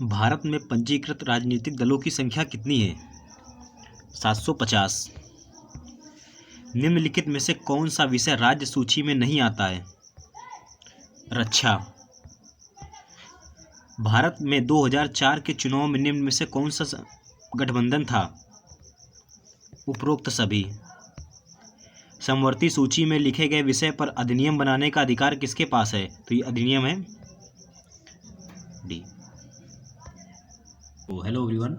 भारत में पंजीकृत राजनीतिक दलों की संख्या कितनी है? 750। निम्नलिखित में से कौन सा विषय राज्य सूची में नहीं आता है? रक्षा। भारत में 2004 के चुनाव में निम्न में से कौन सा गठबंधन था? उपरोक्त सभी। समवर्ती सूची में लिखे गए विषय पर अधिनियम बनाने का अधिकार किसके पास है? तो ये अधिनियम है डी। तो हेलो एवरीवन,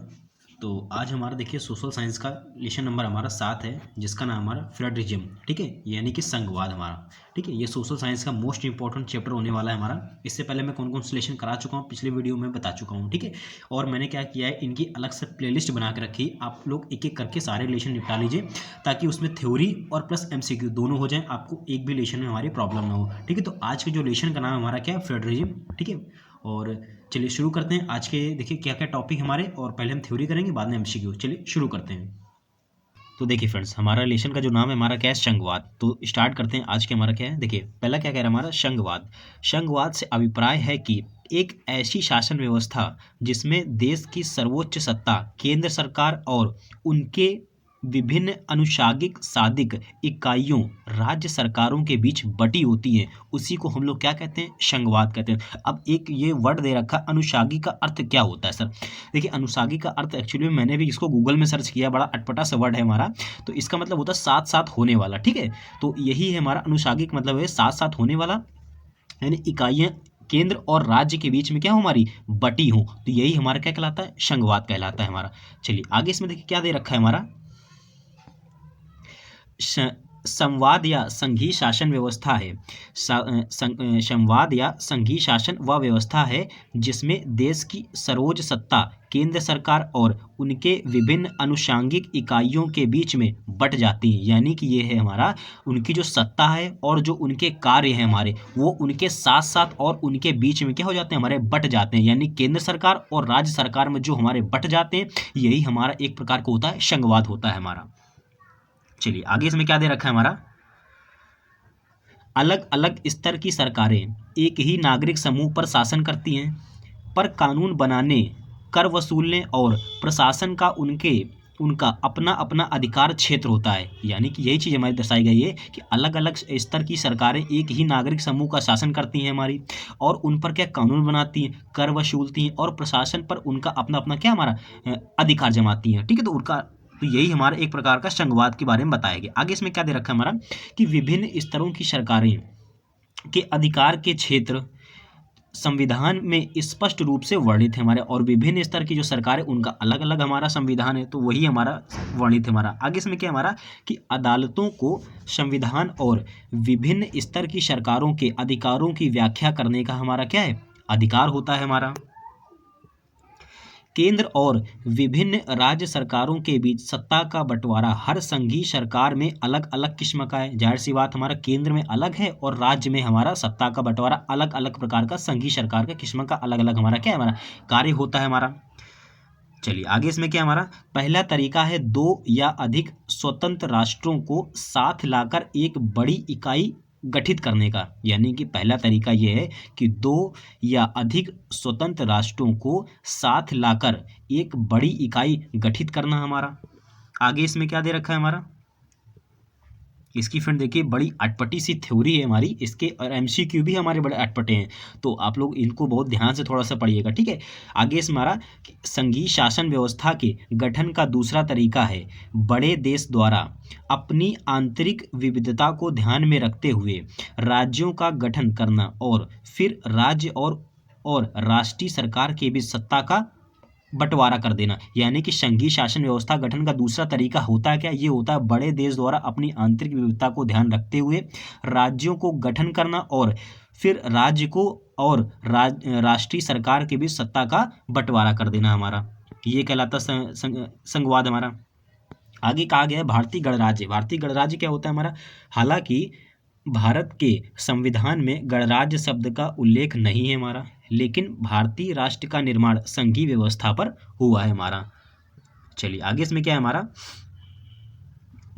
तो आज हमारा देखिए सोशल साइंस का लेसन नंबर हमारा 7 है, जिसका नाम हमारा फेडरलिज्म, ठीक है, यानी कि संघवाद हमारा, ठीक है। ये सोशल साइंस का मोस्ट इंपॉर्टेंट चैप्टर होने वाला है हमारा। इससे पहले मैं कौन कौन से लेसन करा चुका हूँ पिछले वीडियो में बता चुका हूँ, ठीक है। और मैंने क्या किया है, इनकी अलग से प्लेलिस्ट बना के रखी। आप लोग एक एक करके सारे लेसन निपटा लीजिए, ताकि उसमें थ्योरी और प्लस MCQ दोनों हो जाए, आपको एक भी लेसन में हमारी प्रॉब्लम ना हो, ठीक है। तो आज के जो लेसन का नाम हमारा क्या है, फेडरलिज्म, ठीक है। और चलिए शुरू करते हैं आज के, देखिए क्या क्या टॉपिक हमारे, और पहले हम थ्योरी करेंगे, बाद में MCQ। चलिए शुरू करते हैं। तो देखिए फ्रेंड्स, हमारा लेसन का जो नाम है हमारा क्या है, संघवाद। तो स्टार्ट करते हैं। आज के हमारा क्या है, देखिए पहला क्या कह रहा है हमारा, संघवाद। संघवाद से अभिप्राय है कि एक ऐसी शासन व्यवस्था जिसमें देश की सर्वोच्च सत्ता केंद्र सरकार और उनके विभिन्न अनुशागिक साधिक इकाइयों राज्य सरकारों के बीच बटी होती है, उसी को हम लोग क्या कहते हैं, संघवाद कहते हैं। अब एक ये वर्ड दे रखा, अनुशागी का अर्थ क्या होता है सर? देखिए अनुशागी का अर्थ एक्चुअली में मैंने भी इसको गूगल में सर्च किया, बड़ा अटपटा सा वर्ड है हमारा। तो इसका मतलब होता है साथ साथ होने वाला, ठीक है। तो यही है हमारा अनुशागी का मतलब है साथ साथ होने वाला, यानी इकाइयाँ केंद्र और राज्य के बीच में क्या हो, हमारी बटी हो। तो यही हमारा क्या कहलाता है, संघवाद कहलाता है हमारा। चलिए आगे इसमें देखिए क्या दे रखा है हमारा, संवाद या संघीय शासन व्यवस्था है। संवाद या संघीय शासन वह व्यवस्था है जिसमें देश की सर्वोच्च सत्ता केंद्र सरकार और उनके विभिन्न अनुषांगिक इकाइयों के बीच में बट जाती है। यानी कि ये है हमारा, उनकी जो सत्ता है और जो उनके कार्य हैं हमारे, वो उनके साथ साथ और उनके बीच में क्या हो जाते हैं, हमारे बट जाते हैं। यानी केंद्र सरकार और राज्य सरकार में जो हमारे बट जाते हैं, यही हमारा एक प्रकार का होता है, संघवाद होता है हमारा। चलिए आगे इसमें क्या दे रखा है हमारा, अलग अलग स्तर की सरकारें एक ही नागरिक समूह पर शासन करती हैं, पर कानून बनाने, कर वसूलने और प्रशासन का उनका अपना अपना अधिकार क्षेत्र होता है। यानी कि यही चीज़ हमारी दर्शाई गई है कि अलग अलग स्तर की सरकारें एक ही नागरिक समूह का शासन करती हैं हमारी, और उन पर क्या कानून बनाती हैं, कर वसूलती हैं, और प्रशासन पर उनका अपना अपना क्या हमारा अधिकार जमाती हैं, ठीक है। तो उनका, तो यही हमारा एक प्रकार का संघवाद के बारे में बताया गया। आगे इसमें क्या दे रखा है हमारा, कि विभिन्न स्तरों की सरकारें के अधिकार के क्षेत्र संविधान में स्पष्ट रूप से वर्णित है हमारे, और विभिन्न स्तर की जो सरकार है उनका अलग अलग हमारा संविधान है, तो वही हमारा वर्णित है हमारा। आगे इसमें क्या हमारा, कि अदालतों को संविधान और विभिन्न स्तर की सरकारों के अधिकारों की व्याख्या करने का हमारा क्या है, अधिकार होता है हमारा। केंद्र और विभिन्न राज्य सरकारों के बीच सत्ता का बंटवारा हर संघीय सरकार में अलग अलग किस्म का है। जाहिर सी बात, हमारा केंद्र में अलग है और राज्य में हमारा सत्ता का बंटवारा अलग अलग प्रकार का, संघीय सरकार का किस्म का अलग अलग हमारा क्या है, हमारा कार्य होता है हमारा। चलिए आगे इसमें क्या हमारा, पहला तरीका है दो या अधिक स्वतंत्र राष्ट्रों को साथ लाकर एक बड़ी इकाई गठित करने का। यानी कि पहला तरीका ये है कि दो या अधिक स्वतंत्र राष्ट्रों को साथ लाकर एक बड़ी इकाई गठित करना हमारा। आगे इसमें क्या दे रखा है हमारा, इसकी फ्रेंड देखिए बड़ी अटपटी सी थ्योरी है हमारी, इसके और MCQ भी हमारे बड़े अटपटे हैं, तो आप लोग इनको बहुत ध्यान से थोड़ा सा पढ़िएगा, ठीक है। आगे इस हमारा, संघीय शासन व्यवस्था के गठन का दूसरा तरीका है बड़े देश द्वारा अपनी आंतरिक विविधता को ध्यान में रखते हुए राज्यों का गठन करना, और फिर राज्य और राष्ट्रीय सरकार के बीच सत्ता का बंटवारा कर देना। यानी कि संघीय शासन व्यवस्था गठन का दूसरा तरीका होता है क्या, ये होता है बड़े देश द्वारा अपनी आंतरिक विविधता को ध्यान रखते हुए राज्यों को गठन करना, और फिर राज्य को और राष्ट्रीय सरकार के बीच सत्ता का बंटवारा कर देना हमारा, ये कहलाता संघवाद हमारा। आगे कहा गया है भारतीय गणराज्य। भारतीय गणराज्य क्या होता है हमारा, हालांकि भारत के संविधान में गणराज्य शब्द का उल्लेख नहीं है हमारा, लेकिन भारतीय राष्ट्र का निर्माण संघीय व्यवस्था पर हुआ है हमारा। चलिए आगे इसमें क्या है हमारा,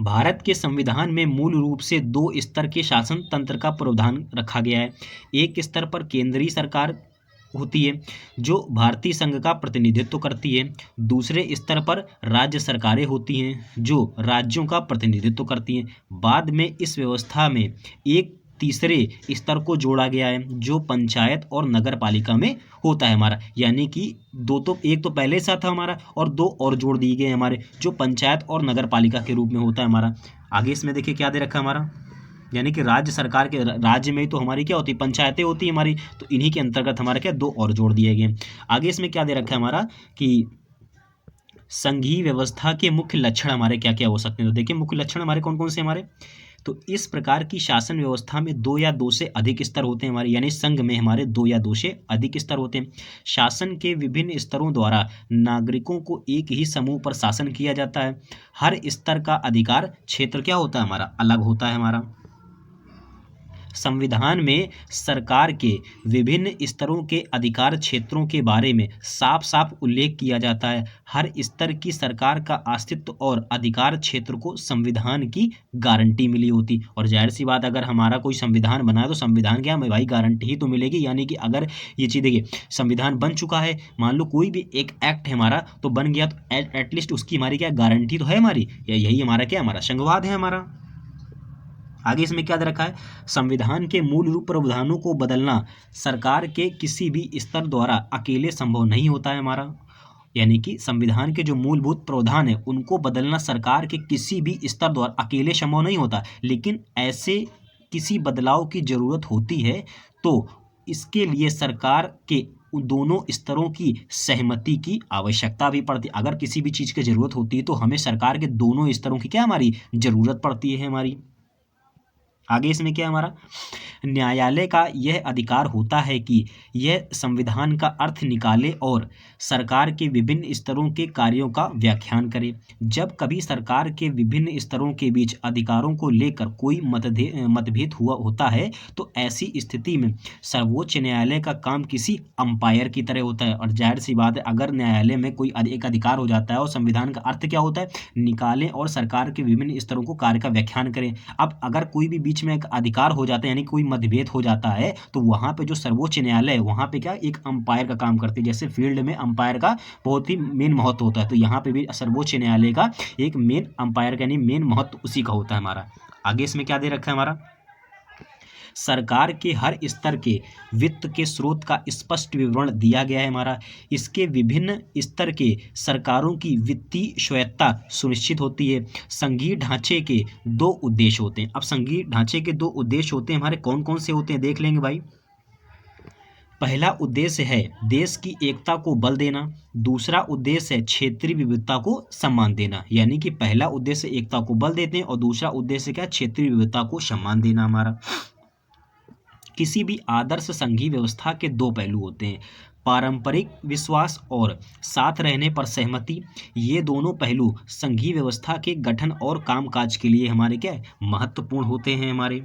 भारत के संविधान में मूल रूप से दो स्तर के शासन तंत्र का प्रावधान रखा गया है। एक स्तर पर केंद्रीय सरकार होती है जो भारतीय संघ का प्रतिनिधित्व करती है। दूसरे स्तर पर राज्य सरकारें होती हैं जो राज्यों का प्रतिनिधित्व करती हैं। बाद में इस व्यवस्था में एक तीसरे स्तर को जोड़ा गया है जो पंचायत और नगर पालिका में होता है हमारा, यानी कि दो तो एक तो पहले सा था हमारा और दो और जोड़ दिए गए हमारे जो पंचायत और नगर पालिका के रूप में होता है हमारा। आगे इसमें देखिए क्या दे रखा है हमारा, यानी कि राज्य सरकार के राज्य में तो हमारी क्या होती है, पंचायतें होती है हमारी, तो इन्हीं के अंतर्गत हमारा क्या दो और जोड़ दिए गए। आगे इसमें क्या दे रखा है हमारा कि संघीय व्यवस्था के मुख्य लक्षण हमारे क्या क्या हो सकते हैं। तो देखिए मुख्य लक्षण हमारे कौन कौन से हमारे, तो इस प्रकार की शासन व्यवस्था में दो या दो से अधिक स्तर होते हैं हमारे, यानी संघ में हमारे दो या दो से अधिक स्तर होते हैं। शासन के विभिन्न स्तरों द्वारा नागरिकों को एक ही समूह पर शासन किया जाता है। हर स्तर का अधिकार क्षेत्र क्या होता है हमारा, अलग होता है हमारा। संविधान में सरकार के विभिन्न स्तरों के अधिकार क्षेत्रों के बारे में साफ साफ उल्लेख किया जाता है। हर स्तर की सरकार का अस्तित्व और अधिकार क्षेत्र को संविधान की गारंटी मिली होती। और जाहिर सी बात अगर हमारा कोई संविधान बना है तो संविधान क्या है भाई, गारंटी ही तो मिलेगी। यानी कि अगर ये चीज़ देखिए संविधान बन चुका है, मान लो कोई भी एक एक्ट है हमारा तो बन गया, तो एटलीस्ट उसकी हमारी क्या गारंटी तो है हमारी, यही हमारा क्या हमारा संघवाद है हमारा। आगे इसमें क्या दे रखा है, संविधान के मूल रूप प्रावधानों को बदलना सरकार के किसी भी स्तर द्वारा अकेले संभव नहीं होता है हमारा। यानी कि संविधान के जो मूलभूत प्रावधान है उनको बदलना सरकार के किसी भी स्तर द्वारा अकेले संभव नहीं होता, लेकिन ऐसे किसी बदलाव की जरूरत होती है तो इसके लिए सरकार के उन दोनों स्तरों की सहमति की आवश्यकता भी पड़ती है। अगर किसी भी चीज़ की जरूरत होती है तो हमें सरकार के दोनों स्तरों की क्या हमारी जरूरत पड़ती है हमारी। आगे इसमें क्या है हमारा, न्यायालय का यह अधिकार होता है कि यह संविधान का अर्थ निकाले और सरकार के विभिन्न स्तरों के कार्यों का व्याख्यान करे। जब कभी सरकार के विभिन्न स्तरों के बीच अधिकारों को लेकर कोई मतभेद हुआ होता है तो ऐसी स्थिति में सर्वोच्च न्यायालय का काम किसी अंपायर की तरह होता है। और जाहिर सी बात है अगर न्यायालय में कोई एक अधिकार हो जाता है और संविधान का अर्थ क्या होता है, निकालें और सरकार के विभिन्न स्तरों को कार्य का व्याख्यान करें। अब अगर कोई भी बीच में एक अधिकार हो जाता है यानी कोई मतभेद हो जाता है तो वहां पे जो सर्वोच्च न्यायालय है वहां पे क्या एक अंपायर का काम करती है। जैसे फील्ड में अंपायर का बहुत ही मेन महत्व होता है, तो यहाँ पे भी सर्वोच्च न्यायालय का एक मेन अंपायर का यानी मेन महत्व उसी का होता है हमारा। आगे इसमें क्या दे रखा है हमारा, सरकार के हर स्तर के वित्त के स्रोत का स्पष्ट विवरण दिया गया है हमारा। इसके विभिन्न स्तर के सरकारों की वित्तीय स्वायत्तता सुनिश्चित होती है। संघीय ढांचे के दो उद्देश्य होते हैं। अब संघीय ढांचे के दो उद्देश्य होते हैं हमारे, कौन कौन से होते हैं देख लेंगे भाई। पहला उद्देश्य है देश की एकता को बल देना, दूसरा उद्देश्य है क्षेत्रीय विविधता को सम्मान देना। यानी कि पहला उद्देश्य एकता को बल देते हैं और दूसरा उद्देश्य क्या, क्षेत्रीय विविधता को सम्मान देना हमारा। किसी भी आदर्श संघीय व्यवस्था के दो पहलू होते हैं, पारंपरिक विश्वास और साथ रहने पर सहमति। ये दोनों पहलू संघीय व्यवस्था के गठन और कामकाज के लिए हमारे क्या महत्वपूर्ण होते हैं हमारे।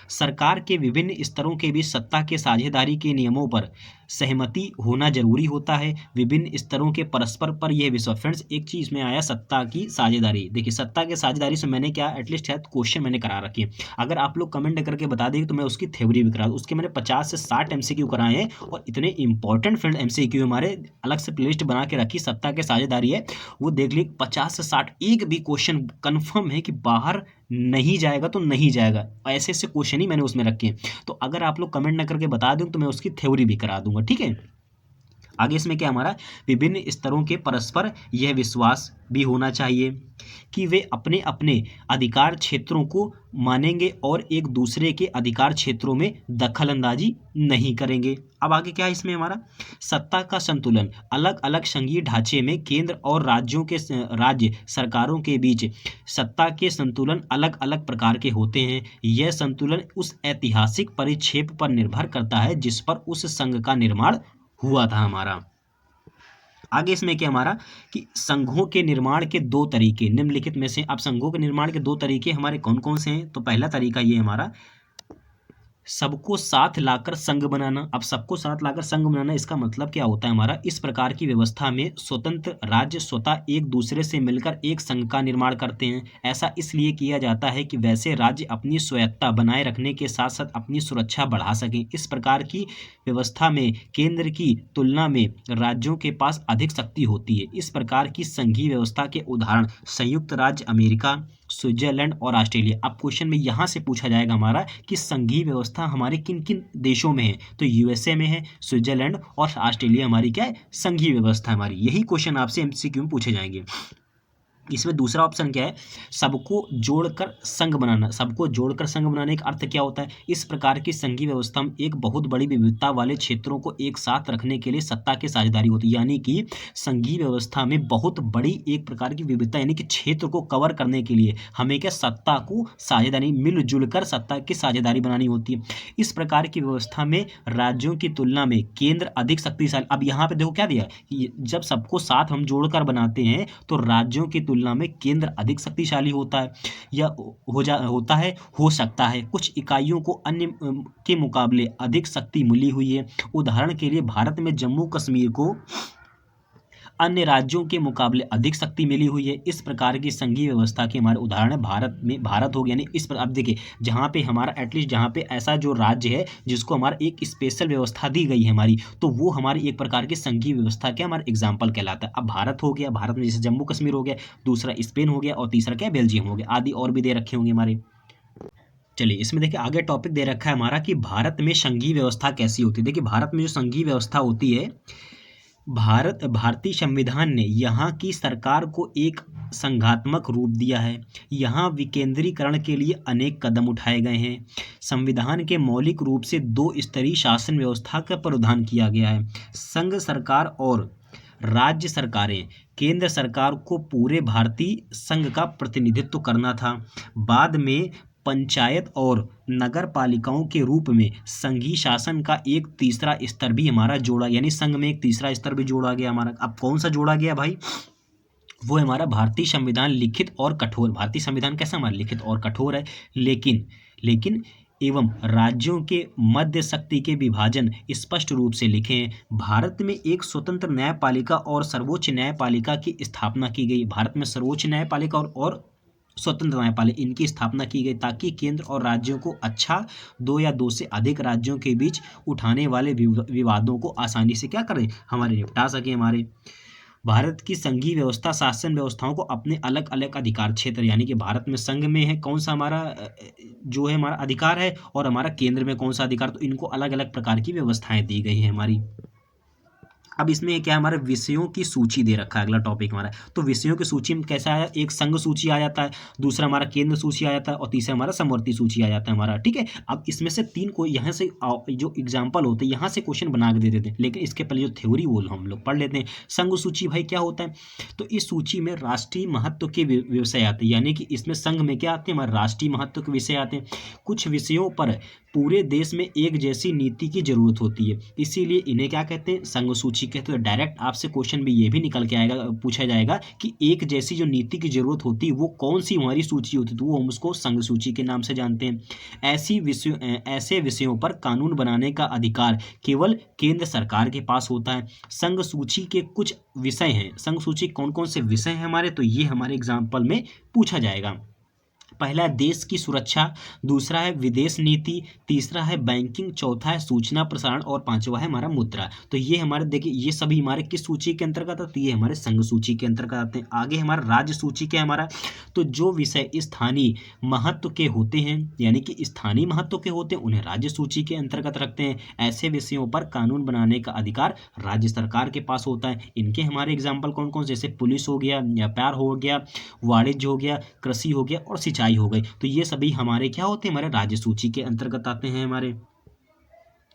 सरकार के विभिन्न स्तरों के बीच सत्ता के साझेदारी के नियमों पर सहमति होना जरूरी होता है। विभिन्न स्तरों के परस्पर पर यह विश्वास, फ्रेंड्स एक चीज में आया सत्ता की साझेदारी, देखिए सत्ता के साझेदारी से मैंने क्या एटलीस्ट शायद क्वेश्चन मैंने करा रखी है, अगर आप लोग कमेंट करके बता देंगे तो मैं उसकी थ्योरी भी करा दूँ। उसके मैंने 50 से 60 एमसीक्यू कराए हैं और इतने इंपॉर्टेंट फ्रेंड एमसीक्यू हमारे अलग से प्लेलिस्ट बना के रखी, सत्ता के साझेदारी है वो देख लीजिए। 50 से 60 एक भी क्वेश्चन कन्फर्म है कि बाहर नहीं जाएगा तो नहीं जाएगा, ऐसे ऐसे क्वेश्चन ही मैंने उसमें रखे हैं। तो अगर आप लोग कमेंट ना करके बता दें तो मैं उसकी थ्योरी भी करा दूंगा, ठीक है। आगे इसमें क्या हमारा, विभिन्न स्तरों के परस्पर यह विश्वास भी होना चाहिए कि वे अपने अपने अधिकार क्षेत्रों को मानेंगे और एक दूसरे के अधिकार क्षेत्रों में दखल अंदाजी नहीं करेंगे। अब आगे क्या है इसमें हमारा, सत्ता का संतुलन। अलग अलग संघीय ढांचे में केंद्र और राज्य सरकारों के बीच सत्ता के संतुलन अलग अलग प्रकार के होते हैं। यह संतुलन उस ऐतिहासिक परिक्षेप पर निर्भर करता है जिस पर उस संघ का निर्माण हुआ था हमारा। आगे इसमें क्या हमारा कि संघों के निर्माण के दो तरीके निम्नलिखित में से, अब संघों के निर्माण के दो तरीके हमारे कौन कौन से हैं, तो पहला तरीका ये हमारा सबको साथ लाकर संघ बनाना। अब सबको साथ लाकर संघ बनाना, इसका मतलब क्या होता है हमारा, इस प्रकार की व्यवस्था में स्वतंत्र राज्य स्वतः एक दूसरे से मिलकर एक संघ का निर्माण करते हैं। ऐसा इसलिए किया जाता है कि वैसे राज्य अपनी स्वायत्तता बनाए रखने के साथ साथ अपनी सुरक्षा बढ़ा सकें। इस प्रकार की व्यवस्था में केंद्र की तुलना में राज्यों के पास अधिक शक्ति होती है। इस प्रकार की संघीय व्यवस्था के उदाहरण संयुक्त राज्य अमेरिका, स्विट्जरलैंड और ऑस्ट्रेलिया। अब क्वेश्चन में यहाँ से पूछा जाएगा हमारा कि संघीय व्यवस्था हमारे किन किन देशों में है, तो यूएसए में है, स्विट्जरलैंड और ऑस्ट्रेलिया हमारी क्या है, संघीय व्यवस्था हमारी। यही क्वेश्चन आपसे एमसीक्यू में पूछे जाएंगे। इसमें दूसरा ऑप्शन क्या है, सबको जोड़कर संघ बनाना। सबको जोड़कर संघ बनाने का अर्थ क्या होता है, इस प्रकार की संघीय व्यवस्था में एक बहुत बड़ी विविधता वाले क्षेत्रों को एक साथ रखने के लिए सत्ता की साझेदारी होती है। यानी कि संघीय व्यवस्था में बहुत बड़ी एक प्रकार की विविधता, यानी कि क्षेत्र को कवर करने के लिए हमें क्या सत्ता को साझेदारी, मिलजुल कर सत्ता की साझेदारी बनानी होती है। इस प्रकार की व्यवस्था में राज्यों की तुलना में केंद्र अधिक शक्तिशाली। अब यहाँ पे देखो क्या दिया कि जब सबको साथ हम जोड़कर बनाते हैं तो राज्यों की तुलना में केंद्र अधिक शक्तिशाली होता है, या होता है, हो सकता है कुछ इकाइयों को अन्य के मुकाबले अधिक शक्ति मिली हुई है। उदाहरण के लिए भारत में जम्मू कश्मीर को अन्य राज्यों के मुकाबले अधिक शक्ति मिली हुई है। इस प्रकार की संघीय व्यवस्था के हमारे उदाहरण है भारत में, भारत हो गया, यानी इस पर अब देखिए जहाँ पे हमारा एटलीस्ट जहाँ पे ऐसा जो राज्य है जिसको हमारा एक स्पेशल व्यवस्था दी गई है हमारी, तो वो हमारी एक प्रकार की संघीय व्यवस्था के हमारा एग्जाम्पल कहलाता है। अब भारत हो गया, भारत में जैसे जम्मू कश्मीर हो गया, दूसरा स्पेन हो गया और तीसरा क्या बेल्जियम हो गया, आदि और भी दे रखे होंगे हमारे। चलिए इसमें देखिए आगे टॉपिक दे रखा है हमारा कि भारत में संघीय व्यवस्था कैसी होती है। देखिए भारत में जो संघीय व्यवस्था होती है, भारतीय संविधान ने यहाँ की सरकार को एक संघात्मक रूप दिया है। यहाँ विकेंद्रीकरण के लिए अनेक कदम उठाए गए हैं। संविधान के मौलिक रूप से दो स्तरीय शासन व्यवस्था का प्रावधान किया गया है। संघ सरकार और राज्य सरकारें, केंद्र सरकार को पूरे भारतीय संघ का प्रतिनिधित्व करना था। बाद में पंचायत और नगर पालिकाओं के रूप में संघीय शासन का एक तीसरा स्तर भी हमारा जोड़ा, यानी संघ में एक तीसरा स्तर भी जोड़ा गया हमारा। अब कौन सा जोड़ा गया भाई, वो हमारा भारतीय संविधान लिखित और कठोर। भारतीय संविधान कैसा हमारा लिखित और कठोर है, लेकिन एवं राज्यों के मध्य शक्ति के विभाजन स्पष्ट रूप से लिखे हैं। भारत में एक स्वतंत्र न्यायपालिका और सर्वोच्च न्यायपालिका की स्थापना की गई। भारत में सर्वोच्च न्यायपालिका और स्वतंत्र न्यायपालिका इनकी स्थापना की गई ताकि केंद्र और राज्यों को अच्छा, दो या दो से अधिक राज्यों के बीच उठाने वाले विवादों को आसानी से क्या करें, हमारे निपटा सके हमारे। भारत की संघीय व्यवस्था शासन व्यवस्थाओं को अपने अलग अलग अधिकार क्षेत्र, यानी कि भारत में संघ में है कौन सा हमारा जो है हमारा अधिकार है और हमारा केंद्र में कौन सा अधिकार, तो इनको अलग अलग प्रकार की व्यवस्थाएं दी गई हैं हमारी। अब इसमें क्या हमारे विषयों की सूची दे रखा है, अगला टॉपिक हमारा। तो विषयों की सूची में कैसा आया, एक संघ सूची आ जाता है, दूसरा हमारा केंद्र सूची आ जाता है और तीसरा हमारा समवर्ती सूची आ जाता है हमारा, ठीक है। अब इसमें से तीन को यहाँ से जो एग्जाम्पल होते हैं यहाँ से क्वेश्चन बना के दे देते हैं, लेकिन इसके पहले जो थ्योरी वो हम लोग पढ़ लेते हैं। संघ सूची भाई क्या होता है, तो इस सूची में राष्ट्रीय महत्व के विषय आते हैं, यानी कि इसमें संघ में क्या आते हैं, हमारे राष्ट्रीय महत्व के विषय आते हैं। कुछ विषयों पर पूरे देश में एक जैसी नीति की जरूरत होती है, इसीलिए इन्हें क्या कहते हैं, संघ सूची कहते हैं। डायरेक्ट आपसे क्वेश्चन भी ये भी निकल के आएगा, पूछा जाएगा कि एक जैसी जो नीति की जरूरत होती है वो कौन सी हमारी सूची होती है, तो वो हम उसको संघ सूची के नाम से जानते हैं। ऐसे विषयों पर कानून बनाने का अधिकार केवल केंद्र सरकार के पास होता है। संघ सूची के कुछ विषय हैं, संघ सूची कौन कौन से विषय हैं हमारे, तो ये हमारे एग्जाम्पल में पूछा जाएगा। पहला है देश की सुरक्षा, दूसरा है विदेश नीति, तीसरा है बैंकिंग, चौथा है सूचना प्रसारण और पांचवा है हमारा मुद्रा। तो ये हमारे देखिए ये सभी हमारे किस सूची के अंतर्गत आते हैं, ये हमारे संघ सूची के अंतर्गत आते हैं। आगे हमारा राज्य सूची क्या है हमारा, तो जो विषय स्थानीय महत्व के होते हैं, यानी कि स्थानीय महत्व के होते हैं, उन्हें राज्य सूची के अंतर्गत रखते हैं। ऐसे विषयों पर कानून बनाने का अधिकार राज्य सरकार के पास होता है। इनके हमारे एग्जाम्पल कौन कौन, जैसे पुलिस हो गया, व्यापार हो गया, वाणिज्य हो गया, कृषि हो गया और सिंचाई हो गई। तो ये सभी हमारे क्या होते हैं, हमारे राज्य सूची के अंतर्गत आते हैं हमारे।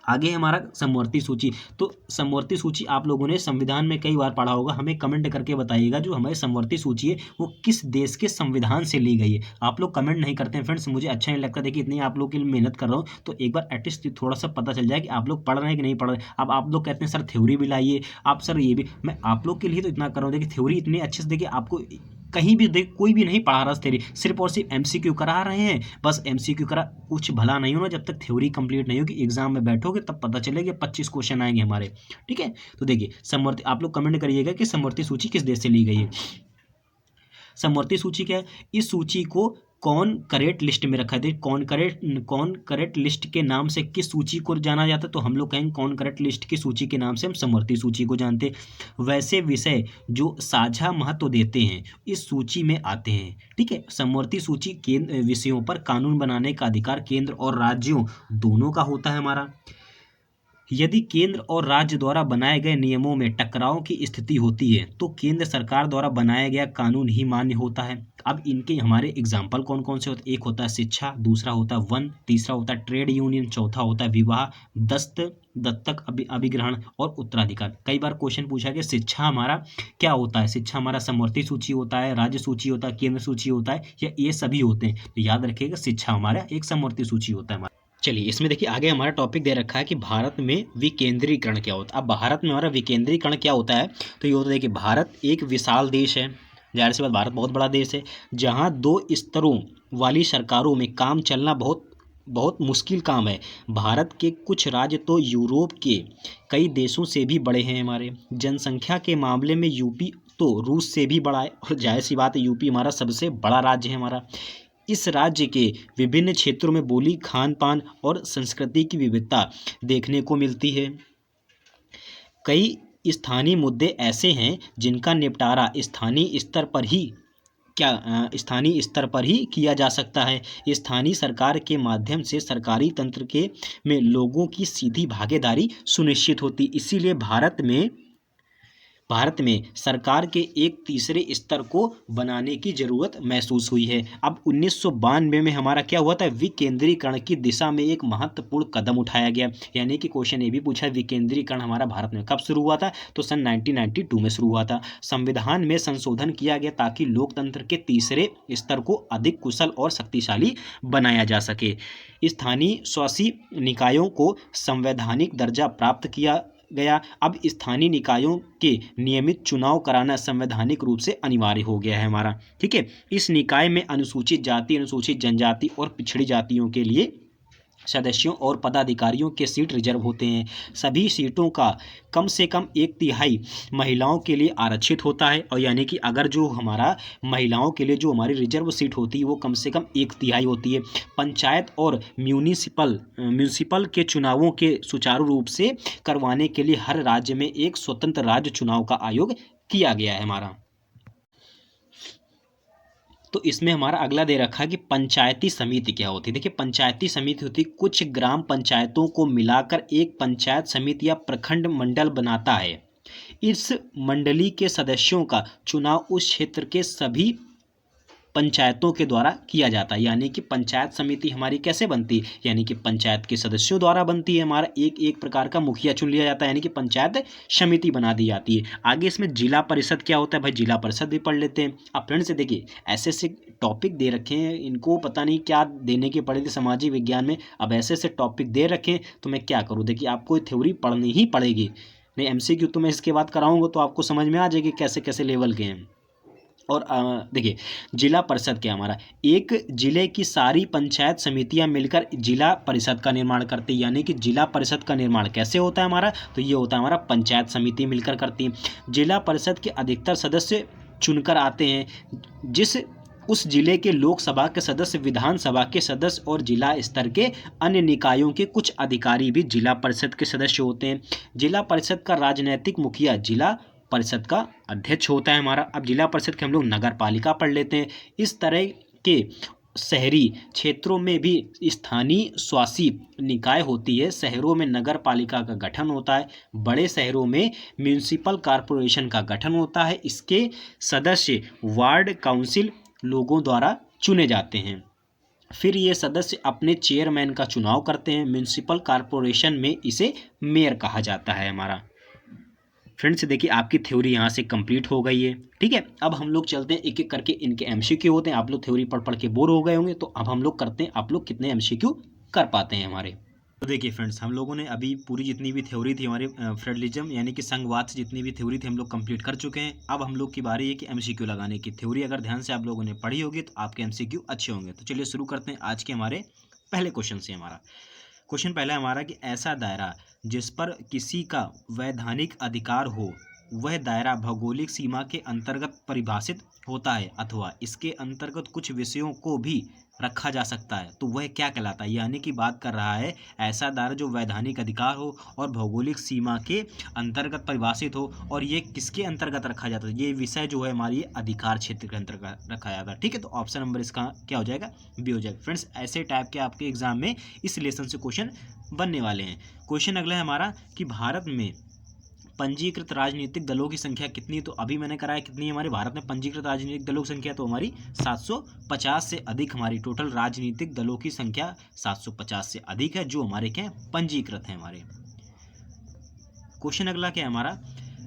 आगे हमारा समवर्ती सूची, तो समवर्ती सूची आप लोगों ने संविधान में कई बार पढ़ा होगा, हमें कमेंट करके बताइएगा जो हमारी समवर्ती सूची है वो किस देश के संविधान से ली गई है। आप लोग कमेंट नहीं करते हैं फ्रेंड्स, मुझे अच्छा नहीं लगता। देखिए इतनी आप लोग के लिए मेहनत कर रहा हूँ तो एक बार एटलीस्ट थोड़ा सा पता चल जाए कि आप लोग पढ़ रहे हैं कि नहीं पढ़ रहे। अब आप लोग कहते हैं सर थ्योरी भी लाइए, आप सर ये भी, मैं आप लोग के लिए तो इतना कर रहा हूँ। देखिए थ्योरी इतनी अच्छे से देखिए आपको कहीं भी देख, कोई भी नहीं पढ़ा रहा थ्योरी, सिर्फ और सिर्फ एमसीक्यू करा रहे हैं, बस एमसीक्यू करा। कुछ भला नहीं होना जब तक थ्योरी कंप्लीट नहीं होगी, एग्जाम में बैठोगे तब पता चलेगा, 25 क्वेश्चन आएंगे हमारे। ठीक है, तो देखिए समवर्ती, आप लोग कमेंट करिएगा कि समवर्ती सूची किस देश से ली गई है। समवर्ती सूची क्या है? इस सूची को कौन करेक्ट लिस्ट में रखा है? कौन करेक्ट लिस्ट के नाम से किस सूची को जाना जाता है? तो हम लोग कहेंगे कौन करेक्ट लिस्ट की सूची के नाम से हम समवर्ती सूची को जानते हैं। वैसे विषय जो साझा महत्व देते हैं इस सूची में आते हैं। ठीक है, समवर्ती सूची केंद्र विषयों पर कानून बनाने का अधिकार केंद्र और राज्यों दोनों का होता है हमारा। यदि केंद्र और राज्य द्वारा बनाए गए नियमों में टकराव की स्थिति होती है तो केंद्र सरकार द्वारा बनाया गया कानून ही मान्य होता है। अब इनके हमारे एग्जाम्पल कौन कौन से होते हैं? एक होता है शिक्षा, दूसरा होता है वन, तीसरा होता है ट्रेड यूनियन, चौथा होता है विवाह, दत्तक, अभिग्रहण और उत्तराधिकार। कई बार क्वेश्चन पूछा गया शिक्षा हमारा क्या होता है? शिक्षा हमारा समवर्ती सूची होता है, राज्य सूची होता है, केंद्र सूची होता है, या ये सभी होते हैं? तो याद रखिएगा शिक्षा हमारा एक समवर्ती सूची होता है हमारा। चलिए इसमें देखिए आगे हमारा टॉपिक दे रखा है कि भारत में विकेंद्रीकरण क्या होता है। अब भारत में हमारा विकेंद्रीकरण क्या होता है? तो ये होता है कि भारत एक विशाल देश है, जाहिर सी बात भारत बहुत बड़ा देश है, जहाँ 2 स्तरों वाली सरकारों में काम चलना बहुत बहुत मुश्किल काम है। भारत के कुछ राज्य तो यूरोप के कई देशों से भी बड़े हैं हमारे। जनसंख्या के मामले में यूपी तो रूस से भी बड़ा है, और जाहिर सी बात है यूपी हमारा सबसे बड़ा राज्य है हमारा। इस राज्य के विभिन्न क्षेत्रों में बोली, खान पान और संस्कृति की विविधता देखने को मिलती है। कई स्थानीय मुद्दे ऐसे हैं जिनका निपटारा स्थानीय स्तर पर ही किया जा सकता है। स्थानीय सरकार के माध्यम से सरकारी तंत्र के में लोगों की सीधी भागीदारी सुनिश्चित होती। इसीलिए भारत में सरकार के एक तीसरे स्तर को बनाने की जरूरत महसूस हुई है। अब 1992 में हमारा क्या हुआ था? विकेंद्रीकरण की दिशा में एक महत्वपूर्ण कदम उठाया गया। यानी कि क्वेश्चन ये भी पूछा विकेंद्रीकरण हमारा भारत में कब शुरू हुआ था? तो सन 1992 में शुरू हुआ था। संविधान में संशोधन किया गया ताकि लोकतंत्र के तीसरे स्तर को अधिक कुशल और शक्तिशाली बनाया जा सके। स्थानीय स्वशासी निकायों को संवैधानिक दर्जा प्राप्त किया गया। अब स्थानीय निकायों के नियमित चुनाव कराना संवैधानिक रूप से अनिवार्य हो गया है हमारा। ठीक है, इस निकाय में अनुसूचित जाति, अनुसूचित जनजाति और पिछड़ी जातियों के लिए सदस्यों और पदाधिकारियों के सीट रिजर्व होते हैं। सभी सीटों का कम से कम 1/3 महिलाओं के लिए आरक्षित होता है, और यानी कि अगर जो हमारा महिलाओं के लिए जो हमारी रिजर्व सीट होती है वो कम से कम 1/3 होती है। पंचायत और म्यूनिसिपल के चुनावों के सुचारू रूप से करवाने के लिए हर राज्य में एक स्वतंत्र राज्य चुनाव का आयोग किया गया है हमारा। तो इसमें हमारा अगला दे रखा है कि पंचायती समिति क्या होती है। देखिए पंचायती समिति होती है कुछ ग्राम पंचायतों को मिलाकर एक पंचायत समिति या प्रखंड मंडल बनाता है। इस मंडली के सदस्यों का चुनाव उस क्षेत्र के सभी पंचायतों के द्वारा किया जाता है। यानी कि पंचायत समिति हमारी कैसे बनती है? यानी कि पंचायत के सदस्यों द्वारा बनती है। हमारा एक प्रकार का मुखिया चुन लिया जाता है, यानी कि पंचायत समिति बना दी जाती है। आगे इसमें जिला परिषद क्या होता है? भाई जिला परिषद भी पढ़ लेते हैं। अब फ्रेंड्स से देखिए ऐसे टॉपिक दे रखे हैं, इनको पता नहीं क्या देने के पड़े थे सामाजिक विज्ञान में। अब ऐसे टॉपिक दे रखे हैं तो मैं क्या करूँ? देखिए आपको थ्योरी पढ़नी ही पड़ेगी, नहीं एमसीक्यू तो मैं इसके बाद कराऊंगा तो आपको समझ में आ जाएगी कैसे कैसे लेवल के हैं। और देखिए जिला परिषद क्या हमारा, एक जिले की सारी पंचायत समितियां मिलकर जिला परिषद का निर्माण करती है। यानी कि जिला परिषद का निर्माण कैसे होता है हमारा? तो ये होता है हमारा पंचायत समिति मिलकर करती है। जिला परिषद के अधिकतर सदस्य चुनकर आते हैं। उस जिले के लोकसभा के सदस्य, विधानसभा के सदस्य और जिला स्तर के अन्य निकायों के कुछ अधिकारी भी जिला परिषद के सदस्य होते हैं। जिला परिषद का राजनीतिक मुखिया जिला परिषद का अध्यक्ष होता है हमारा। अब जिला परिषद के हम लोग नगर पालिका पढ़ लेते हैं। इस तरह के शहरी क्षेत्रों में भी स्थानीय स्वशासी निकाय होती है। शहरों में नगर पालिका का गठन होता है, बड़े शहरों में म्यूनिसिपल कॉरपोरेशन का गठन होता है। इसके सदस्य वार्ड काउंसिल लोगों द्वारा चुने जाते हैं। फिर ये सदस्य अपने चेयरमैन का चुनाव करते हैं। म्यूनिसिपल कॉरपोरेशन में इसे मेयर कहा जाता है हमारा। फ्रेंड्स देखिए आपकी थ्योरी यहाँ से कंप्लीट हो गई है। ठीक है, अब हम लोग चलते हैं एक एक करके इनके एमसीक्यू होते हैं। आप लोग थ्योरी पढ़ पढ़ के बोर हो गए होंगे, तो अब हम लोग करते हैं आप लोग कितने एमसीक्यू कर पाते हैं हमारे। तो देखिए फ्रेंड्स, हम लोगों ने अभी पूरी जितनी भी थ्योरी थी हमारी फेडरलिज्म यानी कि संघवाद से जितनी भी थ्योरी थी हम लोग कंप्लीट कर चुके हैं। अब हम लोग की बारी है कि एमसीक्यू लगाने की। थ्योरी अगर ध्यान से आप लोगों ने पढ़ी होगी तो आपके एमसीक्यू अच्छे होंगे। तो चलिए शुरू करते हैं आज के हमारे पहले क्वेश्चन से। हमारा क्वेश्चन पहला हमारा कि ऐसा दायरा जिस पर किसी का वैधानिक अधिकार हो वह दायरा भौगोलिक सीमा के अंतर्गत परिभाषित होता है अथवा इसके अंतर्गत कुछ विषयों को भी रखा जा सकता है तो वह क्या कहलाता है। यानी कि बात कर रहा है ऐसा दायरा जो वैधानिक अधिकार हो और भौगोलिक सीमा के अंतर्गत परिभाषित हो, और ये किसके अंतर्गत रखा जाता है, ये विषय जो है हमारी अधिकार क्षेत्र के अंतर्गत रखा जाता है। ठीक है, तो ऑप्शन नंबर इसका क्या हो जाएगा, बी हो जाएगा। फ्रेंड्स, ऐसे टाइप के आपके एग्जाम में इस लेसन से क्वेश्चन बनने वाले हैं। क्वेश्चन अगला है हमारा कि भारत में पंजीकृत राजनीतिक दलों की संख्या कितनी। तो अभी मैंने कराया कितनी है हमारे भारत में पंजीकृत राजनीतिक दलों की संख्या, तो हमारी 750 से अधिक हमारी टोटल राजनीतिक दलों की संख्या 750 से अधिक है जो हमारे क्या पंजीकृत है हमारे। क्वेश्चन अगला क्या है हमारा,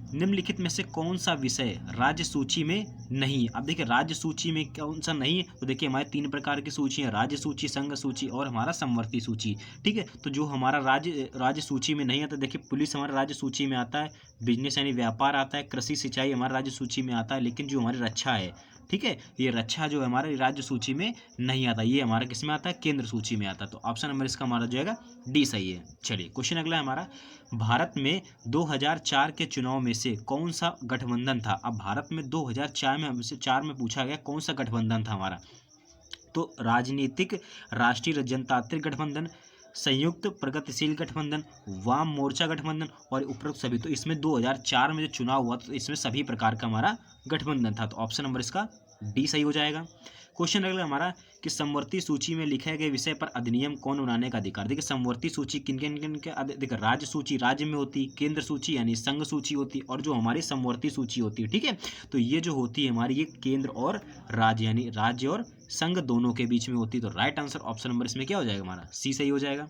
निम्नलिखित में से कौन सा विषय राज्य सूची में नहीं है। अब देखिए राज्य सूची में कौन सा नहीं है, तो देखिए हमारे 3 प्रकार की सूची है, राज्य सूची, संघ सूची और हमारा समवर्ती सूची। ठीक है, तो जो हमारा राज्य सूची में नहीं आता, देखिए पुलिस हमारे राज्य सूची में आता है, बिजनेस यानी व्यापार आता है, कृषि सिंचाई हमारे राज्य सूची में आता है, लेकिन जो हमारी रक्षा है, ठीक है, ये रक्षा जो है हमारे राज्य सूची में नहीं आता, ये हमारा किस में आता है, केंद्र सूची में आता है। तो ऑप्शन नंबर इसका हमारा जो है डी सही है। चलिए क्वेश्चन अगला है हमारा, भारत में 2004 के चुनाव में से कौन सा गठबंधन था। अब भारत में 2004 में हमसे 4 में पूछा गया कौन सा गठबंधन था हमारा, तो राजनीतिक राष्ट्रीय जनतांत्रिक गठबंधन, संयुक्त प्रगतिशील गठबंधन, वाम मोर्चा गठबंधन और उपरोक्त सभी। तो इसमें 2004 में जो चुनाव हुआ तो इसमें सभी प्रकार का हमारा गठबंधन था, तो ऑप्शन नंबर इसका डी सही हो जाएगा। क्वेश्चन अगला हमारा कि समवर्ती सूची में लिखे गए विषय पर अधिनियम कौन बनाने का अधिकार। देखिए समवर्ती सूची किन किन के, देखिए राज्य सूची राज्य में होती, केंद्र सूची यानी संघ सूची होती, और जो हमारी समवर्ती सूची होती है, ठीक है, तो ये जो होती है हमारी ये केंद्र और राज्य यानी राज्य और संघ दोनों के बीच में होती है। तो राइट आंसर ऑप्शन नंबर इसमें क्या हो जाएगा हमारा, सी सही हो जाएगा।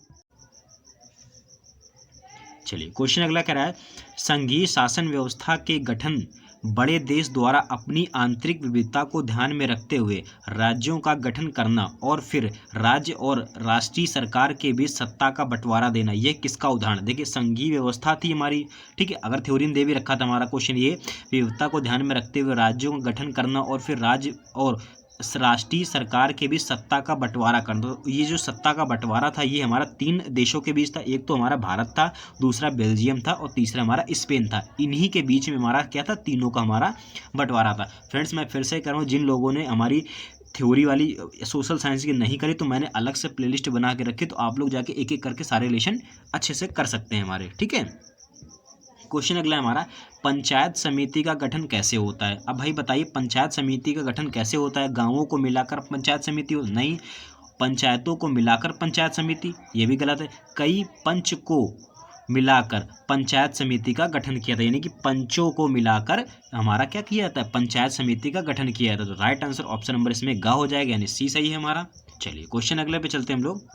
चलिए क्वेश्चन अगला कह रहा है, संघीय शासन व्यवस्था के गठन बड़े देश द्वारा अपनी आंतरिक विविधता को ध्यान में रखते हुए राज्यों का गठन करना और फिर राज्य और राष्ट्रीय सरकार के बीच सत्ता का बंटवारा देना, यह किसका उदाहरण। देखिए संघीय व्यवस्था थी हमारी, ठीक है, अगर थ्योरी में दे भी रखा था हमारा क्वेश्चन, ये विविधता को ध्यान में रखते हुए राज्यों का गठन करना और फिर राज्य और राष्ट्रीय सरकार के बीच सत्ता का बंटवारा करना। तो ये जो सत्ता का बंटवारा था ये हमारा 3 देशों के बीच था, एक तो हमारा भारत था, दूसरा बेल्जियम था और तीसरा हमारा स्पेन था। इन्हीं के बीच में हमारा क्या था, तीनों का हमारा बंटवारा था। फ्रेंड्स मैं फिर से कह रहा हूँ, जिन लोगों ने हमारी थ्योरी वाली सोशल साइंस की नहीं करी तो मैंने अलग से प्लेलिस्ट बना के रखी, तो आप लोग जाके एक एक करके सारे रिलेशन अच्छे से कर सकते हैं हमारे, ठीक है। क्वेश्चन अगला है हमारा, पंचायत समिति का गठन कैसे होता है। अब भाई बताइए पंचायत समिति का गठन कैसे होता है, गांवों को मिलाकर पंचायत समिति हो, नहीं, पंचायतों को मिलाकर पंचायत समिति, ये भी गलत है। कई पंच को मिलाकर पंचायत समिति का गठन किया था, यानी कि पंचों को मिलाकर हमारा क्या किया जाता है, पंचायत समिति का गठन किया जाता है। तो राइट आंसर ऑप्शन नंबर इसमें ग हो जाएगा, यानी सी सही है हमारा। चलिए क्वेश्चन अगले पे चलते हैं हम लोग,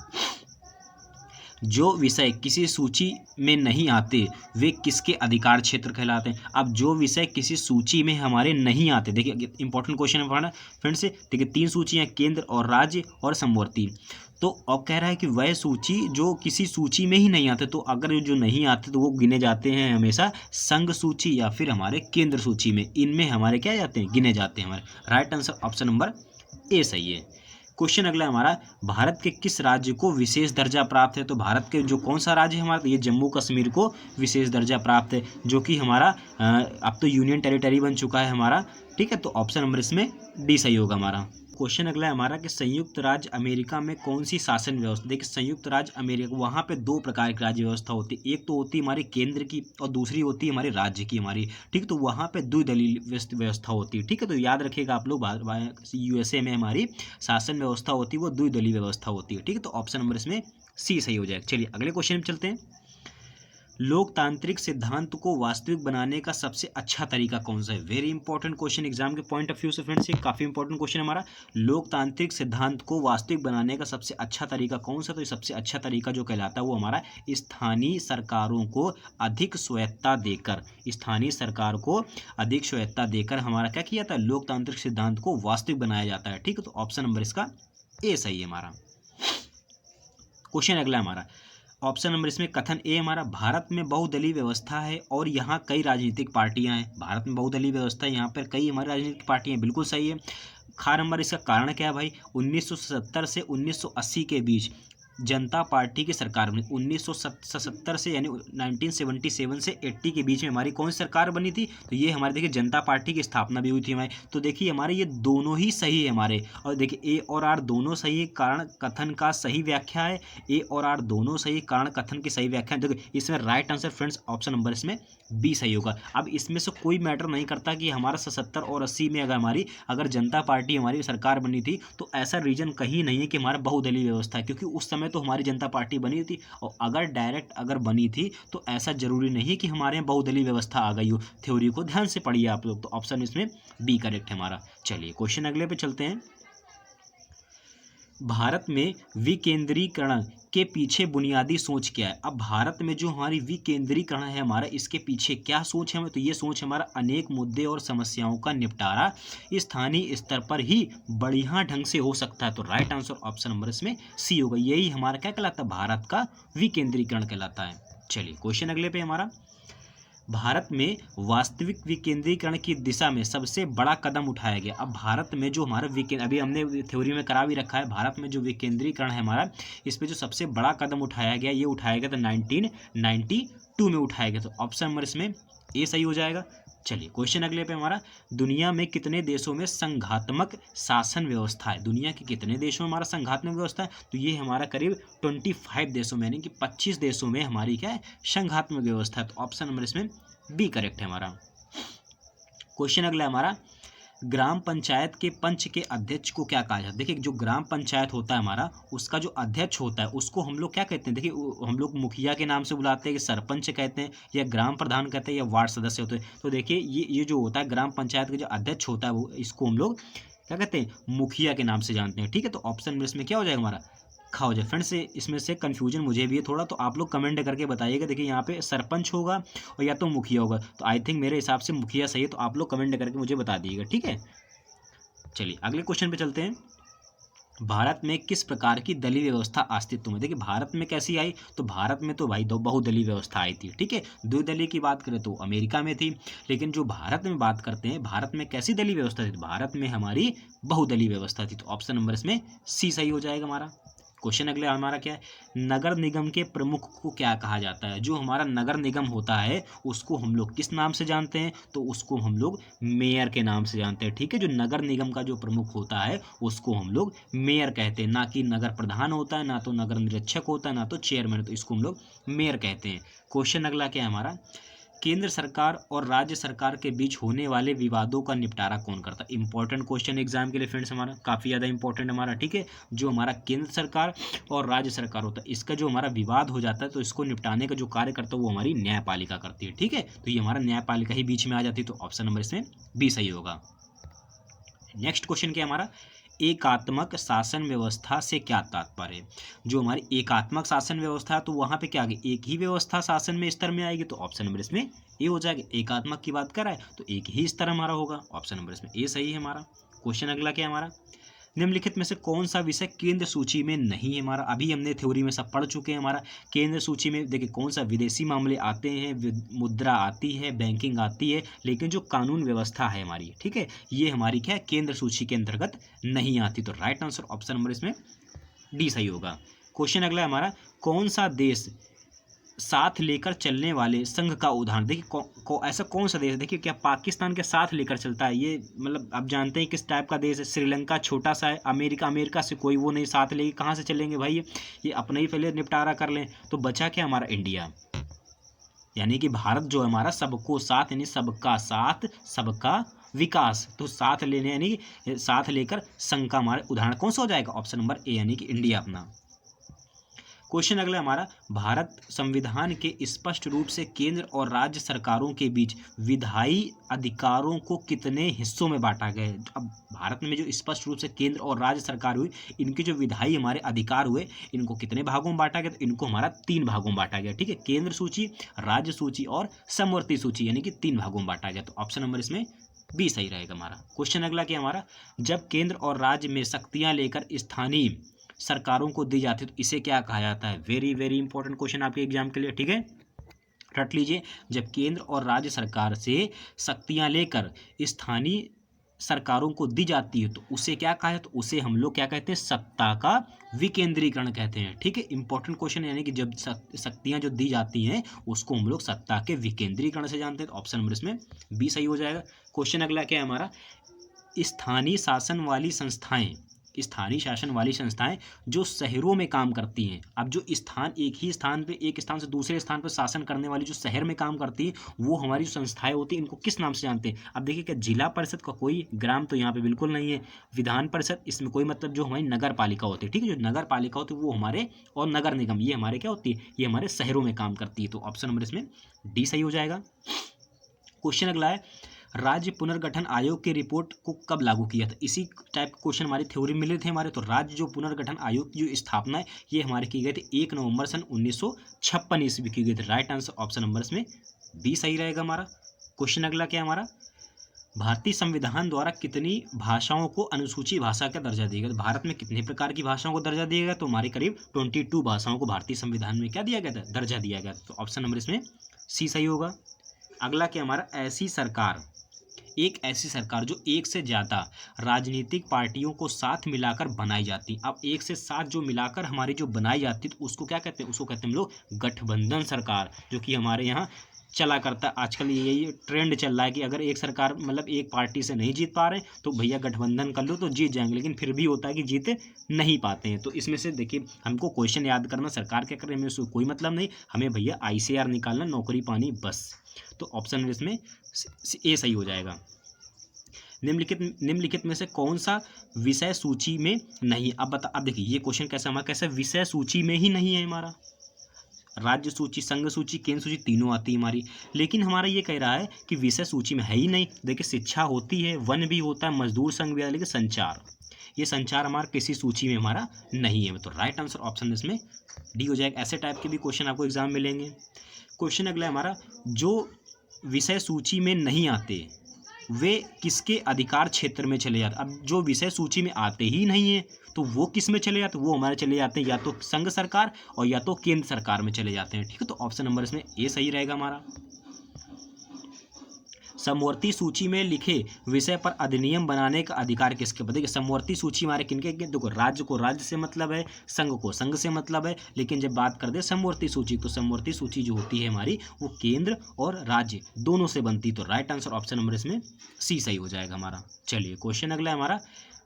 जो विषय किसी सूची में नहीं आते वे किसके अधिकार क्षेत्र कहलाते हैं। अब जो विषय किसी सूची में हमारे नहीं आते, देखिए इंपॉर्टेंट क्वेश्चन है हमारा फ्रेंड से, देखिए 3 सूचियाँ, केंद्र और राज्य और समवर्ती। तो अब कह रहा है कि वह सूची जो किसी सूची में ही नहीं आते, तो अगर जो नहीं आते तो वो गिने जाते हैं हमेशा संघ सूची या फिर हमारे केंद्र सूची में, इनमें हमारे क्या जाते हैं, गिने जाते हैं हमारे। Right answer option number A सही है। क्वेश्चन अगला हमारा, भारत के किस राज्य को विशेष दर्जा प्राप्त है। तो भारत के जो कौन सा राज्य है हमारा, तो ये जम्मू कश्मीर को विशेष दर्जा प्राप्त है, जो कि हमारा अब तो यूनियन टेरिटरी बन चुका है हमारा, ठीक है। तो ऑप्शन नंबर इसमें डी सही होगा हमारा। क्वेश्चन अगला है हमारा कि संयुक्त राज्य अमेरिका में कौन सी शासन व्यवस्था। देखिए संयुक्त राज्य अमेरिका, वहाँ पे 2 प्रकार की राज्य व्यवस्था होती है, एक तो होती है हमारी केंद्र की और दूसरी होती है हमारे राज्य की हमारी, ठीक। तो वहाँ पे द्विदलीय व्यवस्था होती है, ठीक है। तो याद रखिएगा आप लोग, यूएसए में हमारी शासन व्यवस्था होती है वो द्विदलीय व्यवस्था होती है, ठीक है। तो ऑप्शन नंबर इसमें सी सही हो जाएगा। चलिए अगले क्वेश्चन में चलते हैं, लोकतांत्रिक सिद्धांत को वास्तविक बनाने का सबसे अच्छा तरीका कौन सा है। वेरी इंपॉर्टेंट क्वेश्चन एग्जाम के पॉइंट ऑफ व्यू से फ्रेंड्स, ये काफी इंपॉर्टेंट क्वेश्चन है हमारा। लोकतांत्रिक सिद्धांत को वास्तविक बनाने का सबसे अच्छा तरीका कौन सा, तो ये सबसे अच्छा तरीका जो कहलाता है वो हमारा स्थानीय सरकारों को अधिक स्वायत्ता देकर, स्थानीय सरकार को अधिक स्वायत्ता देकर हमारा क्या किया जाता है, लोकतांत्रिक सिद्धांत को वास्तविक बनाया जाता है, ठीक है। तो ऑप्शन नंबर इसका ए सही है हमारा। क्वेश्चन अगला हमारा, ऑप्शन नंबर इसमें कथन ए हमारा, भारत में बहुदलीय व्यवस्था है और यहाँ कई राजनीतिक पार्टियां हैं। भारत में बहुदलीय व्यवस्था है, यहाँ पर कई हमारी राजनीतिक पार्टियां, बिल्कुल सही है। खा नंबर इसका कारण क्या है भाई, 1970 से 1980 के बीच जनता पार्टी की सरकार बनी। 1970 से यानी 1977 से 80 के बीच में हमारी कौन सी सरकार बनी थी, तो ये हमारे देखिए जनता पार्टी की स्थापना भी हुई थी हमारी। तो देखिए हमारे ये दोनों ही सही है हमारे, और देखिए ए और आर दोनों सही है, कारण कथन का सही व्याख्या है। ए और आर दोनों सही, कारण कथन की सही व्याख्या है। देखिए इसमें right answer friends option number इसमें बी सही होगा। अब इसमें से कोई मैटर नहीं करता कि हमारा 70 और 80 में अगर जनता पार्टी हमारी सरकार बनी थी, तो ऐसा रीजन कहीं नहीं है कि हमारा बहुदलीय व्यवस्था है, क्योंकि उस समय तो हमारी जनता पार्टी बनी थी। और अगर डायरेक्ट अगर बनी थी तो ऐसा जरूरी नहीं कि हमारे यहाँ बहुदलीय व्यवस्था आ गई हो। थ्योरी को ध्यान से पढ़िए आप लोग। तो ऑप्शन इसमें बी करेक्ट है हमारा। चलिए क्वेश्चन अगले पे चलते हैं। भारत में विकेंद्रीकरण के पीछे बुनियादी सोच क्या है। अब भारत में जो हमारी विकेंद्रीकरण है हमारा, इसके पीछे क्या सोच है हमें, तो ये सोच हमारा अनेक मुद्दे और समस्याओं का निपटारा स्थानीय स्तर पर ही बढ़िया ढंग से हो सकता है। तो राइट आंसर ऑप्शन नंबर इसमें सी होगा। यही हमारा क्या कहलाता है, भारत का विकेंद्रीकरण कहलाता है। चलिए क्वेश्चन अगले पे हमारा, भारत में वास्तविक विकेंद्रीकरण की दिशा में सबसे बड़ा कदम उठाया गया। अब भारत में जो हमारा अभी हमने थ्योरी में करा भी रखा है, भारत में जो विकेंद्रीकरण है हमारा, इस पे जो सबसे बड़ा कदम उठाया गया, ये उठाया गया था 1992 में उठाया गया। तो ऑप्शन नंबर इसमें ए सही हो जाएगा। चलिए क्वेश्चन अगले पे हमारा, दुनिया में कितने देशों में संघात्मक शासन व्यवस्था है। दुनिया के कितने देशों में हमारा संघात्मक व्यवस्था है, तो ये हमारा करीब 25 देशों में, यानी कि 25 देशों में हमारी क्या है, संघात्मक व्यवस्था है। तो ऑप्शन नंबर इसमें बी करेक्ट है हमारा। क्वेश्चन अगला हमारा, ग्राम पंचायत के पंच के अध्यक्ष को क्या कहा जाता है। देखिए जो ग्राम पंचायत होता है हमारा, उसका जो अध्यक्ष होता है उसको हम लोग क्या कहते हैं, देखिए हम लोग मुखिया के नाम से बुलाते हैं, कि सरपंच कहते हैं, या ग्राम प्रधान कहते हैं, या वार्ड सदस्य होते हैं। तो देखिए ये जो होता है ग्राम पंचायत का जो अध्यक्ष होता है, वो इसको हम लोग क्या कहते हैं, मुखिया के नाम से जानते हैं। ठीक है, तो ऑप्शन में इसमें क्या हो जाएगा हमारा, खा हो जाए। फ्रेंड्स इसमें से कन्फ्यूजन मुझे भी है थोड़ा, तो आप लोग कमेंट करके बताइएगा। देखिए यहाँ पे सरपंच होगा और या तो मुखिया होगा, तो आई थिंक मेरे हिसाब से मुखिया सही है। तो आप लोग कमेंट करके मुझे बता दीजिएगा, ठीक है। चलिए अगले क्वेश्चन पे चलते हैं। भारत में किस प्रकार की दलीय व्यवस्था अस्तित्व में। देखिए भारत में कैसी आई, तो भारत में तो भाई दो बहुदलीय व्यवस्था आई थी। ठीक है, द्विदलीय की बात करें तो अमेरिका में थी, लेकिन जो भारत में बात करते हैं, भारत में कैसी दलीय व्यवस्था थी, भारत में हमारी बहुदलीय व्यवस्था थी। तो ऑप्शन नंबर इसमें सी सही हो जाएगा हमारा। क्वेश्चन अगले हमारा क्या है, नगर निगम के प्रमुख को क्या कहा जाता है। जो हमारा नगर निगम होता है उसको हम लोग किस नाम से जानते हैं, तो उसको हम लोग मेयर के नाम से जानते हैं। ठीक है, जो नगर निगम का जो प्रमुख होता है उसको हम लोग मेयर कहते हैं, ना कि नगर प्रधान होता है, ना तो नगर निरीक्षक होता है, ना तो चेयरमैन, तो इसको हम लोग मेयर कहते हैं। क्वेश्चन अगला क्या है हमारा, केंद्र सरकार और राज्य सरकार के बीच होने वाले विवादों का निपटारा कौन करता है। इंपॉर्टेंट क्वेश्चन एग्जाम के लिए फ्रेंड्स, हमारा काफ़ी ज़्यादा इंपॉर्टेंट हमारा। ठीक है, जो हमारा केंद्र सरकार और राज्य सरकार होता है, इसका जो हमारा विवाद हो जाता है, तो इसको निपटाने का जो कार्य करता है वो हमारी न्यायपालिका करती है। ठीक है, तो ये हमारा न्यायपालिका ही बीच में आ जाती है। तो ऑप्शन नंबर इसमें बी सही होगा। नेक्स्ट क्वेश्चन क्या हमारा, एकात्मक शासन व्यवस्था से क्या तात्पर्य है। जो हमारी एकात्मक शासन व्यवस्था है, तो वहाँ पे क्या आगे एक ही व्यवस्था शासन में स्तर में आएगी। तो ऑप्शन नंबर इसमें ए हो जाएगा। एकात्मक की बात कर रहा है तो एक ही स्तर हमारा होगा। ऑप्शन नंबर इसमें ए सही है हमारा। क्वेश्चन अगला क्या है हमारा, निम्नलिखित में से कौन सा विषय केंद्र सूची में नहीं है हमारा। अभी हमने थ्योरी में सब पढ़ चुके हैं। हमारा केंद्र सूची में देखिए कौन सा विदेशी मामले आते हैं, मुद्रा आती है, बैंकिंग आती है, लेकिन जो कानून व्यवस्था है हमारी, ठीक है, ये हमारी क्या है, केंद्र सूची के अंतर्गत नहीं आती। तो राइट आंसर ऑप्शन नंबर इसमें डी सही होगा। क्वेश्चन अगला है हमारा, कौन सा देश साथ लेकर चलने वाले संघ का उदाहरण। देखिए ऐसा कौन सा देश, देखिए क्या पाकिस्तान के साथ लेकर चलता है, ये मतलब आप जानते हैं किस टाइप का देश है। श्रीलंका छोटा सा है, अमेरिका से कोई वो नहीं, साथ लेके कहाँ से चलेंगे भाई, ये अपना ही पहले निपटारा कर लें। तो बचा क्या हमारा इंडिया, यानी कि भारत जो है हमारा सबको साथ, यानी सबका साथ सबका विकास, तो साथ लेने यानी साथ लेकर संघ का हमारा उदाहरण कौन सा हो जाएगा, ऑप्शन नंबर ए यानी कि इंडिया अपना। क्वेश्चन अगला हमारा, भारत संविधान के स्पष्ट रूप से केंद्र और राज्य सरकारों के बीच विधायी अधिकारों को कितने हिस्सों में बांटा गया है। अब भारत में जो स्पष्ट रूप से केंद्र और राज्य सरकार हुई, इनके जो विधायी हमारे अधिकार हुए, इनको कितने भागों में बांटा गया, तो इनको हमारा 3 भागों में बांटा गया। ठीक है, केंद्र सूची, राज्य सूची और समवर्ती सूची, यानी कि 3 भागों में बांटा गया। तो ऑप्शन नंबर इसमें बी सही रहेगा हमारा। क्वेश्चन अगला क्या हमारा, जब केंद्र और राज्य में शक्तियां लेकर स्थानीय सरकारों को दी जाती है तो इसे क्या कहा जाता है। वेरी वेरी इंपॉर्टेंट क्वेश्चन आपके एग्जाम के लिए, ठीक है, रट लीजिए। जब केंद्र और राज्य सरकार से शक्तियां लेकर स्थानीय सरकारों को दी जाती है तो उसे क्या कहा है, तो उसे हम लोग क्या कहते हैं, सत्ता का विकेंद्रीकरण कहते हैं, ठीक है। इंपॉर्टेंट क्वेश्चन, यानी कि जब शक्तियां जो दी जाती हैं उसको हम लोग सत्ता के विकेंद्रीकरण से जानते हैं। तो ऑप्शन नंबर इसमें बी सही हो जाएगा। क्वेश्चन अगला क्या है हमारा, स्थानीय शासन वाली संस्थाएं जो शहरों में काम करती हैं। अब जो स्थान एक स्थान से दूसरे स्थान पर शासन करने वाली जो शहर में काम करती है वो हमारी जो संस्थाएं होती हैं, इनको किस नाम से जानते हैं। अब देखिए क्या जिला परिषद का कोई ग्राम तो यहाँ पे बिल्कुल नहीं है, विधान परिषद इसमें कोई मतलब, जो हमारी नगर पालिका होती है, ठीक है, जो नगर पालिका होती है वो हमारे, और नगर निगम ये हमारे क्या होती है, ये हमारे शहरों में काम करती है। तो ऑप्शन नंबर इसमें डी सही हो जाएगा। क्वेश्चन अगला है, राज्य पुनर्गठन आयोग की रिपोर्ट को कब लागू किया था। इसी टाइप के क्वेश्चन हमारी थ्योरी में मिले थे हमारे। तो राज्य जो पुनर्गठन आयोग की जो स्थापना है ये हमारे की गई थी 1 नवंबर सन 1956 ईस्वी की गई थी। राइट आंसर ऑप्शन नंबर इसमें बी सही रहेगा हमारा। क्वेश्चन अगला क्या हमारा, भारतीय संविधान द्वारा कितनी भाषाओं को अनुसूची भाषा का दर्जा दिया गया। भारत में कितने प्रकार की भाषाओं को दर्जा दिया गया, तो हमारे करीब 22 भाषाओं को भारतीय संविधान में क्या दिया गया था, दर्जा दिया गया। तो ऑप्शन नंबर इसमें सी सही होगा। अगला क्या हमारा, एक ऐसी सरकार जो एक से ज़्यादा राजनीतिक पार्टियों को साथ मिलाकर बनाई जाती। अब एक से साथ जो मिलाकर हमारी जो बनाई जाती तो उसको क्या कहते हैं, उसको कहते हैं हम लोग गठबंधन सरकार, जो कि हमारे यहाँ चला करता है। आजकल यही ट्रेंड चल रहा है कि अगर एक सरकार मतलब एक पार्टी से नहीं जीत पा रहे तो भैया गठबंधन कर लो तो जीत जाएंगे, लेकिन फिर भी होता है कि जीत नहीं पाते हैं। तो इसमें से देखिए हमको क्वेश्चन याद करना, सरकार क्या कर रही है हमें उसको कोई मतलब नहीं, हमें भैया ICR निकालना, नौकरी पानी बस। तो ऑप्शन इसमें ए सही हो जाएगा। निम्नलिखित में से कौन सा विषय सूची में नहीं। अब देखिए ये क्वेश्चन कैसा हमारा, कैसे विषय सूची में ही नहीं है हमारा। राज्य सूची, संघ सूची, केंद्र सूची तीनों आती है हमारी, लेकिन हमारा ये कह रहा है कि विषय सूची में है ही नहीं। देखिए शिक्षा होती है, वन भी होता है, मजदूर संघ भी, लेकिन संचार, ये संचार हमारा किसी सूची में हमारा नहीं है। तो राइट आंसर ऑप्शन इसमें डी हो जाएगा। ऐसे टाइप के भी क्वेश्चन आपको एग्जाम में मिलेंगे। क्वेश्चन अगला हमारा, जो विषय सूची में नहीं आते वे किसके अधिकार क्षेत्र में चले जाते। अब जो विषय सूची में आते ही नहीं है तो वो किस में चले जाते, वो हमारे चले जाते हैं या तो संघ सरकार और या तो केंद्र सरकार में चले जाते हैं, ठीक है। तो ऑप्शन नंबर इसमें ए सही रहेगा हमारा। समवर्ती सूची में लिखे विषय पर अधिनियम बनाने का अधिकार किसके पास। देखिए समवर्ती सूची हमारे किनके, देखो राज्य को राज्य से मतलब है, संघ को संघ से मतलब है, लेकिन जब बात कर दे समवर्ती सूची तो समवर्ती सूची जो होती है हमारी वो केंद्र और राज्य दोनों से बनती। तो राइट आंसर ऑप्शन नंबर इसमें सी सही हो जाएगा हमारा। चलिए क्वेश्चन अगला है हमारा,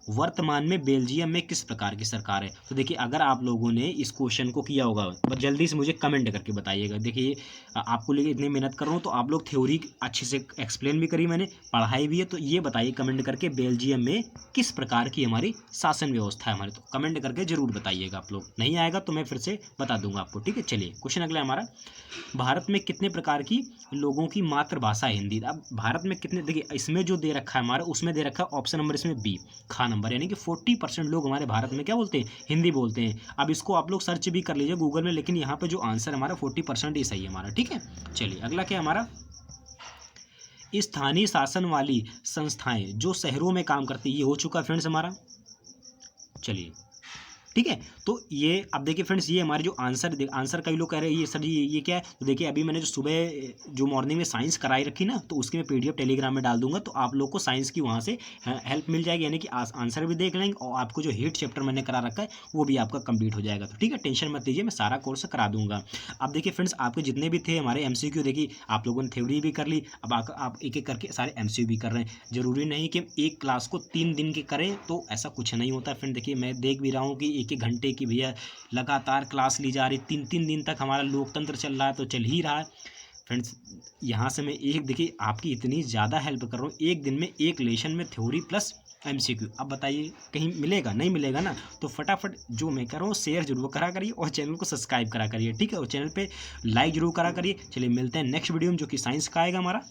वर्तमान में बेल्जियम में किस प्रकार की सरकार है। तो देखिए अगर आप लोगों ने इस क्वेश्चन को किया होगा बस जल्दी से मुझे कमेंट करके बताइएगा। देखिए आपको लेके इतनी मेहनत कर रहा हूँ तो आप लोग थ्योरी अच्छे से एक्सप्लेन भी करी, मैंने पढ़ाई भी है, तो ये बताइए कमेंट करके बेल्जियम में किस प्रकार की हमारी शासन व्यवस्था है हमारी। तो कमेंट करके जरूर बताइएगा आप लोग, नहीं आएगा तो मैं फिर से बता दूंगा आपको, ठीक है। चलिए क्वेश्चन अगला हमारा, भारत में कितने प्रकार की लोगों की मातृभाषा हिंदी। अब भारत में कितने, देखिए इसमें जो दे रखा है हमारा उसमें दे रखा है ऑप्शन नंबर इसमें बी खा नंबर, यानी कि 40% लोग हमारे भारत में क्या बोलते हैं, हिंदी बोलते हैं। अब इसको आप लोग सर्च भी कर लीजिए गूगल में, लेकिन यहाँ पे जो आंसर हमारा 40% ही सही है हमारा, ठीक है। चलिए अगला क्या हमारा, स्थानीय शासन वाली संस्थाएं जो शहरों में काम करती है, ये हो चुका फ्रेंड्स हमारा। चलिए ठीक है, तो ये अब देखिए फ्रेंड्स ये हमारे जो आंसर कई लोग कह रहे हैं ये सर ये क्या है। तो देखिए अभी मैंने जो सुबह जो मॉर्निंग में साइंस कराई रखी ना, तो उसकी मैं PDF टेलीग्राम में डाल दूंगा, तो आप लोग को साइंस की वहाँ से हेल्प मिल जाएगी, यानी कि आंसर भी देख लेंगे और आपको जो हीट चैप्टर मैंने करा रखा है वो भी आपका कंप्लीट हो जाएगा। तो ठीक है, टेंशन मत लीजिए, मैं सारा कोर्स करा दूंगा। अब देखिए फ्रेंड्स आपके जितने भी थे हमारे MCQ, देखिए आप लोगों ने थ्योरी भी कर ली, अब आप एक एक करके सारे MCQ भी कर रहे हैं। जरूरी नहीं कि एक क्लास को 3 दिन की करें, तो ऐसा कुछ नहीं होता फ्रेंड। देखिए मैं देख भी रहा हूँ कि 1-1 घंटे की भैया लगातार क्लास ली जा रही, 3-3 दिन तक हमारा लोकतंत्र चल रहा है, तो चल ही रहा है फ्रेंड्स। यहाँ से मैं एक देखिए आपकी इतनी ज़्यादा हेल्प कर रहा हूँ, एक दिन में एक लेसन में थ्योरी प्लस MCQ। अब बताइए कहीं मिलेगा, नहीं मिलेगा ना, तो फटाफट जो मैं कर रहा हूँ शेयर जरूर करा करिए और चैनल को सब्सक्राइब करा करिए, ठीक है, और चैनल पे लाइक जरूर करा करिए। चलिए मिलते हैं नेक्स्ट वीडियो में जो कि साइंस का आएगा हमारा।